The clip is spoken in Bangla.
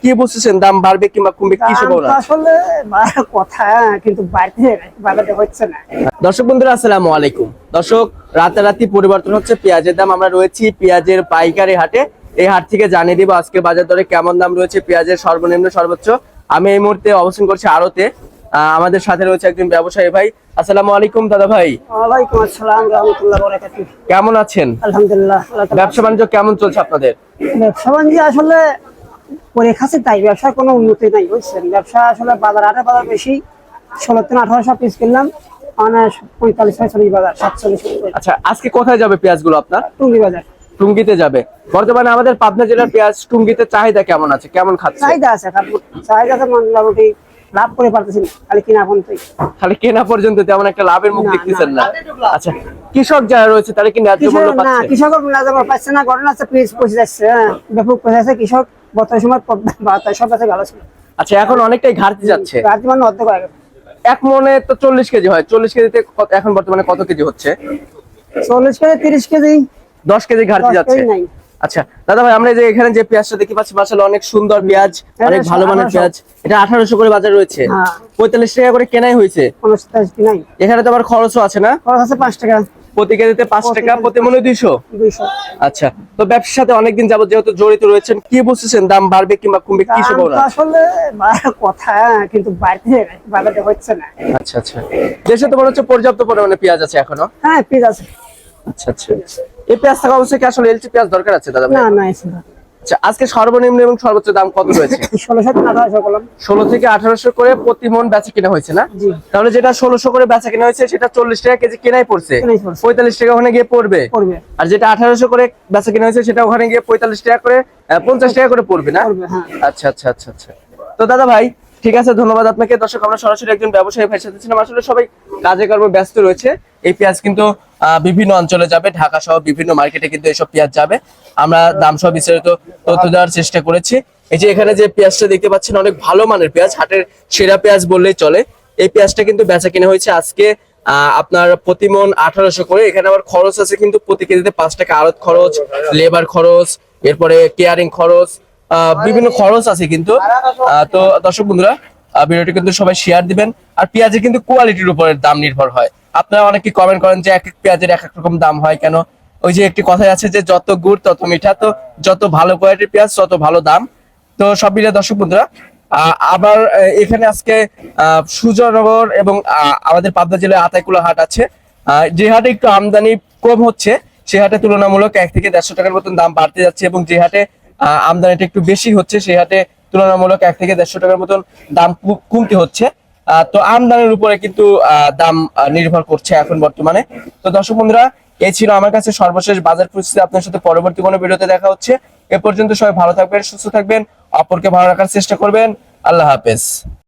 কি বুঝতেছেন দাম বাড়বে কিংবা কমবে কি সম্ভাবনা আছে? আসলে কথা কিন্তু বাড়াতে হচ্ছে না। দর্শক বন্ধুরা আসসালামু আলাইকুম। দর্শক, রাতারাতি পরিবর্তন হচ্ছে পেঁয়াজের দাম। আমরা রয়েছি পেঁয়াজের পাইকারি হাটে। এই হাট থেকে জানিয়ে দিব আজকে বাজার দরে কেমন দাম রয়েছে পেঁয়াজের সর্বনিম্ন সর্বোচ্চ। আমি এই মুহূর্তে অবস্থান করছি আড়তে। আমাদের সাথে রয়েছে একজন ব্যবসায়ী ভাই। আসসালামু আলাইকুম দাদা ভাই। ওয়ালাইকুম আসসালাম রাহমাতুল্লাহি ওয়া বারাকাতুহু। কেমন আছেন? আলহামদুলিল্লাহ। ব্যবসা বাণিজ্য কেমন চলছে আপনাদের? ব্যবসা বাণিজ্য আসলে পরীক্ষাছে তাই ব্যবসার কোনো উন্নতি নাই বুঝছেন। ব্যবসা আসলে বাজার বেশি 16 থেকে 1800 পিস কিনলাম, মানে 45-46 বাজার 47। আচ্ছা, আজকে কোথায় যাবে পেঁয়াজগুলো আপনার? টুঙ্গি বাজার। টুঙ্গিতে যাবে। বর্তমানে আমাদের পাবনা জেলার পেঁয়াজ টুঙ্গিতে চাহিদা কেমন আছে, কেমন খাচ্ছে? চাহিদা আছে, চাহিদা আছে, মোটামুটি লাভ করে পারতেছি না, খালি কিনা পর্যন্তই। খালি কেনা পর্যন্ত তেমন একটা লাভের মুখ দেখতেছেন না। আচ্ছা, কৃষক যারা রয়েছে তারা কি ন্যায্য মূল্য পাচ্ছে? কৃষক ন্যায্য মূল্য পাচ্ছে না। ঘটনা আছে পিস পৌঁছে যাচ্ছে, ব্যাপক পৌঁছে যাচ্ছে। কৃষক বর্তমান সময় সব কাছে ভালো ছিল। আচ্ছা, এখন অনেকটাই ঘাটতি যাচ্ছে। ঘাটতি মানে অর্ধেক হয়ে গেছে। এক মনে তো 40 কেজি হয়। 40 কেজিতে এখন বর্তমানে কত কেজি হচ্ছে? 40 কেজি 30 কেজি 10 কেজি ঘাটতি 10 যাচ্ছে। কেজি নাই। আচ্ছা দাদা ভাই, আমরা যে এখানে যে পেঁয়াজটা দেখতে পাচ্ছি মাশাআল্লাহ অনেক সুন্দর পেঁয়াজ, অনেক ভালো মানের পেঁয়াজ। এটা 1800 করে বাজার রয়েছে। 45 টাকা করে কেনাই হয়েছে। 50 কি নাই। এখানে তো আবার খরচও আছে না? খরচ আছে 5 টাকা প্রতি কেজিতে 5 টাকা, প্রতি মূল্য 200। আচ্ছা, তো ব্যবসার সাথে অনেকদিন যাবত যেহেতু জড়িত রয়েছেন, কি বুঝতেছেন দাম বাড়বে কিংবা কমবে কি সম্ভাবনা আছে? আসলে কথা কিন্তু বাড়াতে হচ্ছে না। আচ্ছা আচ্ছা, দেশে তো মনে হচ্ছে পর্যাপ্ত পরিমাণে পেঁয়াজ আছে এখনো। হ্যাঁ, পেঁয়াজ আছে। আচ্ছা আচ্ছা, এই পেঁয়াজ থাকা অবশ্যই কি আসলে এলচি পেঁয়াজ দরকার আছে দাদা ভাই? না না, আছে না। আচ্ছা, আজকে সর্বনিম্ন এবং সর্বোচ্চ দাম কত রয়েছে? 1600 থেকে 1800 করলাম। 16 থেকে 1800 করে প্রতি মন বেচা কিনা হয়েছে না? জি। তাহলে যেটা 1600 করে বেচা কিনা হয়েছে সেটা 40 টাকা কেজি কেনাই পড়ছে। 45 টাকা ওখানে গিয়ে পড়বে। আর যেটা 1800 করে বেচা কিনা হয়েছে সেটা ওখানে গিয়ে 45 টাকা করে 50 টাকা করে পড়বে না? আচ্ছা আচ্ছা আচ্ছা আচ্ছা। তো দাদা ভাই ঠিক আছে, ধন্যবাদ আপনাকে। দর্শক, আমরা সরাসরি একজন ব্যবসায়ী ভাইয়ের সাথে ছিলাম। আসলে সবাই কাজে কর্মে ব্যস্ত রয়েছে। এই পেঁয়াজ কিন্তু বিভিন্ন অঞ্চলে যাবে, ঢাকা সহ বিভিন্ন মার্কেটে কিন্তু এইসব পেঁয়াজ যাবে। আমরা দাম সহ বিস্তারিত তথ্য দেওয়ার চেষ্টা করেছি। এই যে এখানে যে পেঁয়াজটা দেখতে পাচ্ছেন অনেক ভালো মানের পেঁয়াজ, হাটের সেরা পেঁয়াজ বললেই চলে। এই পেঁয়াজটা কিন্তু বেচা কিনা হয়েছে আজকে আপনার প্রতি মন 1800 করে। এখানে আবার খরচ আছে কিন্তু প্রতি কেজিতে 5 টাকা আড়ত খরচ, লেবার খরচ, এরপরে কেয়ারিং খরচ, বিভিন্ন খরচ আছে কিন্তু। তো দর্শক বন্ধুরা, ভিডিওটি কিন্তু সবাই শেয়ার দিবেন। আর পেঁয়াজের কিন্তু কোয়ালিটির উপরে দাম নির্ভর হয়। আপনারা অনেকে কমেন্ট করেন যে এক এক পেঁয়াজের এক এক রকম দাম হয় কেন। ওই যে একটি কথাই আছে যে যত গুড় তত মিঠা, তো যত ভালো কোয়ালিটির পেঁয়াজ তত ভালো দাম। তো সব মিলিয়ে দর্শক বন্ধুরা, আবার এখানে আজকে সুজনগর এবং আমাদের পাবনা জেলায় আতাইকুলা হাট আছে। যে হাটে একটু আমদানি কম হচ্ছে সে হাটে তুলনামূলক 1 থেকে 150 টাকার মতন দাম বাড়তে যাচ্ছে, এবং যে হাটে আমদানিটা একটু বেশি হচ্ছে সেই হাটে তুলনামূলক 1 থেকে 150 টাকার মতন দাম কমতে হচ্ছে। তো আমদানির উপরে কিন্তু দাম নির্ভর করছে এখন বর্তমানে। তো দর্শক বন্ধুরা, এই ছিল আমার কাছে সর্বশেষ বাজার পরিস্থিতি। আপনার সাথে পরবর্তী কোনো ভিডিওতে দেখা হচ্ছে। এ পর্যন্ত সবাই ভালো থাকবেন, সুস্থ থাকবেন, অপরকে ভালো রাখার চেষ্টা করবেন। আল্লাহ হাফেজ।